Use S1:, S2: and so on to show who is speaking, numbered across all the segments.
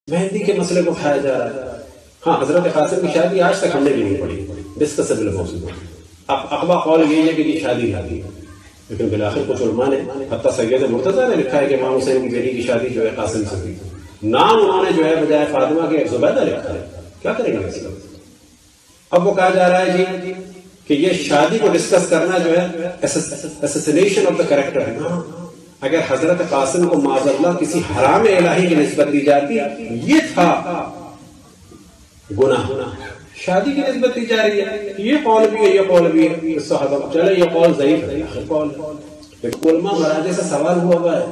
S1: مہندی کے مسئلے کو کھایا جا رہا ہے. ہاں حضرت قاسم کی شادی آج تک ہم نے بھی نہیں پڑھی، ڈسکسبل موضوع. اب اقوا قول یہی ہے کہ یہ شادی نہ کی، لیکن بالآخر کچھ علماء نے، حتیٰ سید مرتضیٰ نے لکھا ہے کہ امام حسین کی بیٹی کی شادی جو ہے قاسم سے ہوئی. نام انہوں نے جو ہے بجائے فاطمہ کے زبیدہ لکھا ہے. کیا کریں گے اس کا؟ اب وہ کہا جا رہا ہے جی کہ یہ شادی کو ڈسکس کرنا جو ہے اسسینیشن آف دا کریکٹر ہے. اگر حضرت قاسم کو معاذ اللہ کسی حرام الہی کی نسبت دی جاتی یہ تھا گناہ، شادی کی نسبت دی جا رہی ہے. یہ قول بھی ہے، یہ قول بھی ہے. صحابہ چلے یہ قول ضعیف ہے، آخر قول لیکن علماء مراجع سے سوال ہوا ہے،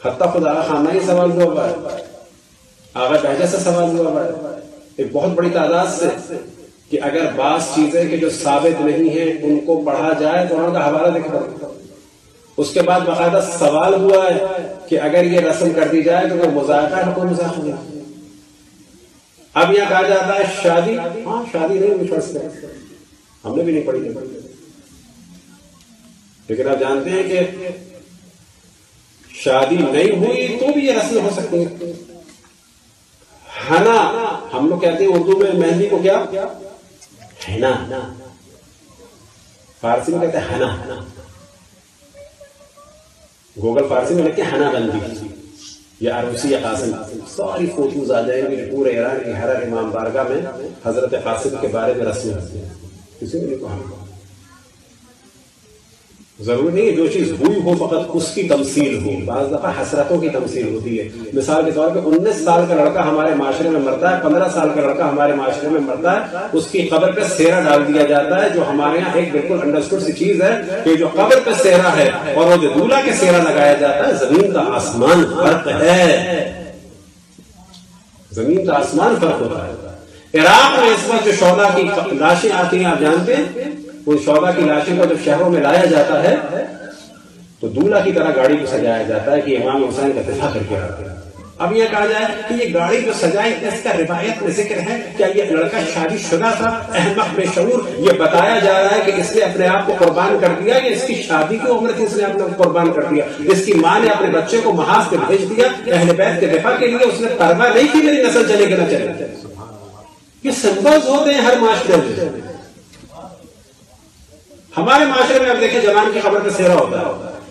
S1: حتیٰ خود آغا خامنہئی سوال ہوا ہے، آغا بہجہ سے سوال ہوا ہے، ایک بہت بڑی تعداد سے، کہ اگر بعض چیزیں کہ جو ثابت نہیں ہیں ان کو پڑھا جائے تو انہوں کا حوالہ دکھا. اس کے بعد باقاعدہ سوال ہوا ہے کہ اگر یہ رسم کر دی جائے تو وہ مذاکرہ ہے، کوئی مذاکرہ نہیں. اب یہاں کہا جاتا ہے شادی، ہاں شادی نہیں ہوئی فرض کریں، ہم نے بھی نہیں پڑھی، لیکن آپ جانتے ہیں کہ شادی نہیں ہوئی تو بھی یہ رسم ہو سکتی ہے. حنا ہم لوگ کہتے ہیں اردو میں مہندی کو کیا حنا، فارسی میں کہتے ہیں حنا. گوگل فارسی میں لکھتے ہیں حنا بندی یا عروسی یا قاسم، ساری فوٹوز آ جائیں گے پورے ایران کی ہر امام بارگاہ میں حضرت قاسم کے بارے میں رسم ہوتی ہے. کسی نے نہیں کہا. ضروری نہیں جو چیز ہوئی ہو فقط اس کی تمثیل ہو، بعض دفعہ حسرتوں کی تمثیل ہوتی ہے. مثال کے طور پہ 19 سال کا لڑکا ہمارے معاشرے میں مرتا ہے، 15 سال کا لڑکا ہمارے معاشرے میں مرتا ہے، اس کی قبر پہ سہرا ڈال دیا جاتا ہے، جو ہمارے یہاں ایک بالکل انڈرسٹوڈ سی چیز ہے کہ جو قبر پہ سہرا ہے اور وہ جو دولہا کے سہرا لگایا جاتا ہے، زمین کا آسمان فرق ہے، زمین کا آسمان فرق ہوتا ہے. عراق میں اس وقت جو شہداء کی لاشیں آتی ہیں آپ جانتے ہیں، ان شہداء کی لاشوں کو جب شہروں میں لایا جاتا ہے تو دولہا کی طرح گاڑی کو سجایا جاتا ہے کہ امام حسین کا دفاع کر کے آتے ہیں. اب یہ کہا جائے کہ یہ گاڑی جو سجائی اس کا روایت میں ذکر ہے، کیا یہ لڑکا شادی شدہ تھا؟ احمق بے شعور، یہ بتایا جا رہا ہے کہ اس نے اپنے آپ کو قربان کر دیا، یا اس کی شادی کی عمر تھی اس نے اپنے آپ کو قربان کر دیا. اس کی ماں نے اپنے بچے کو محاذ پہ بھیج دیا اہل بیت کے دفاع کے لیے، اس نے پرواہ نہیں کی میری نسل چلے کہ نہ چلے. یہ سمبلز ہوتے ہیں ہر معاشرے میں. ہمارے معاشرے میں آپ دیکھیں جوان کی قبر پہ سہرا ہوتا ہے،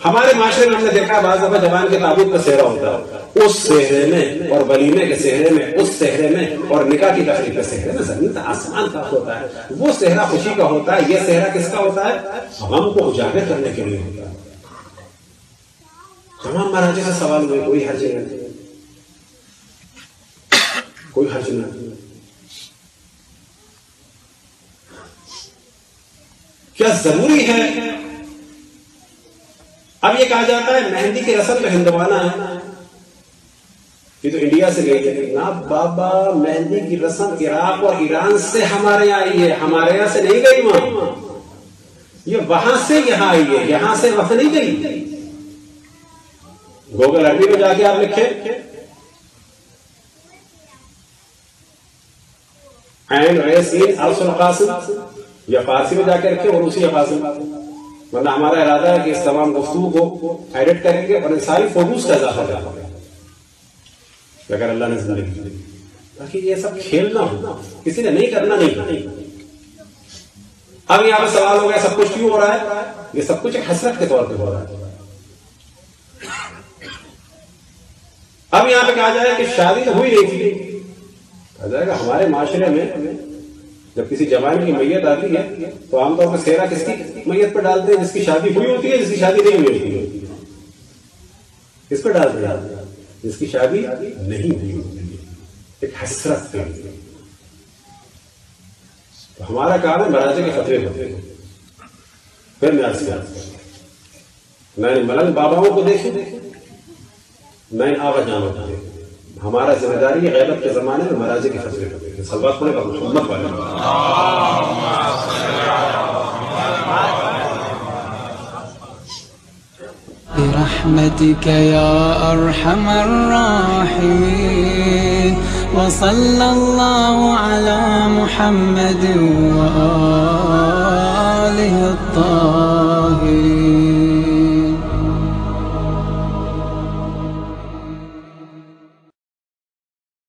S1: ہمارے معاشرے میں ہم نے دیکھا بعض دفعہ جوان کے تابوت پہ سہرا ہوتا ہے. اس سہرے میں اور ولیمے کے سہرے میں، اس سہرے میں اور نکاح کی تقریب کے سہرے میں زمین کا آسمان فرق ہوتا ہے. وہ سہرا خوشی کا ہوتا ہے، یہ سہرا کس کا ہوتا ہے؟ غم کو اجاگر کرنے کے لیے ہوتا ہے. تمام مراجع سے سوال ہوئے، کوئی حرج نہیں، کوئی حرج نہیں. کیا ضروری ہے؟ اب یہ کہا جاتا ہے مہندی کی رسم تو ہندوانہ ہے، یہ تو انڈیا سے گئی ہے. نا بابا، مہندی کی رسم عراق اور ایران سے ہمارے یہاں آئی ہے، ہمارے یہاں سے نہیں گئی وہاں. یہ وہاں سے یہاں آئی ہے، یہاں سے وہاں نہیں گئی. گوگل عربی میں جا کے آپ لکھیں عین ر سین الف القاسم، یا فارسی میں جا کے رکھے اور اسی قاسم. ورنہ ہمارا ارادہ ہے کہ اس تمام گفتگو کو ایڈٹ کریں گے اور ان ساری فوٹوز کا اضافہ کریں گے اگر اللہ نے زندگی دی، تاکہ یہ سب کھیلنا ہو، کسی نے نہیں کرنا نہیں. اب یہاں پہ سوال ہو گیا سب کچھ کیوں ہو رہا ہے؟ یہ سب کچھ ایک حسرت کے طور پہ ہو رہا ہے. اب یہاں پہ کہا جائے کہ شادی تو ہوئی نہیں تھی، کہا جائے گا ہمارے معاشرے میں جب کسی جوان کی میت آتی ہے تو عام طور پر سہرا کس کی میت پہ ڈالتے ہیں؟ جس کی شادی ہوئی ہوتی ہے، جس کی شادی نہیں ہوئی ہوتی ہے. کس پہ ڈالتے ہیں؟ جس کی شادی نہیں ہوئی ہوتی ہے، ایک حسرت کے لیے. تو ہمارا کام ہے مراجع کے فتوے ہوتے ہیں. پھر میں عرض کرتا ہوں، میں ملنگ باباؤں کو دیکھیں، میں آغا جانوں کو دیکھیں. ہمارا ذمہ داری غیبت کے زمانے میں مراجع کے فتوے ہوتے ہیں. سلوات پڑھے گا محمد والے.
S2: برحمتك يا أرحم الراحمين وصلى الله على محمد وآله الطاهرين.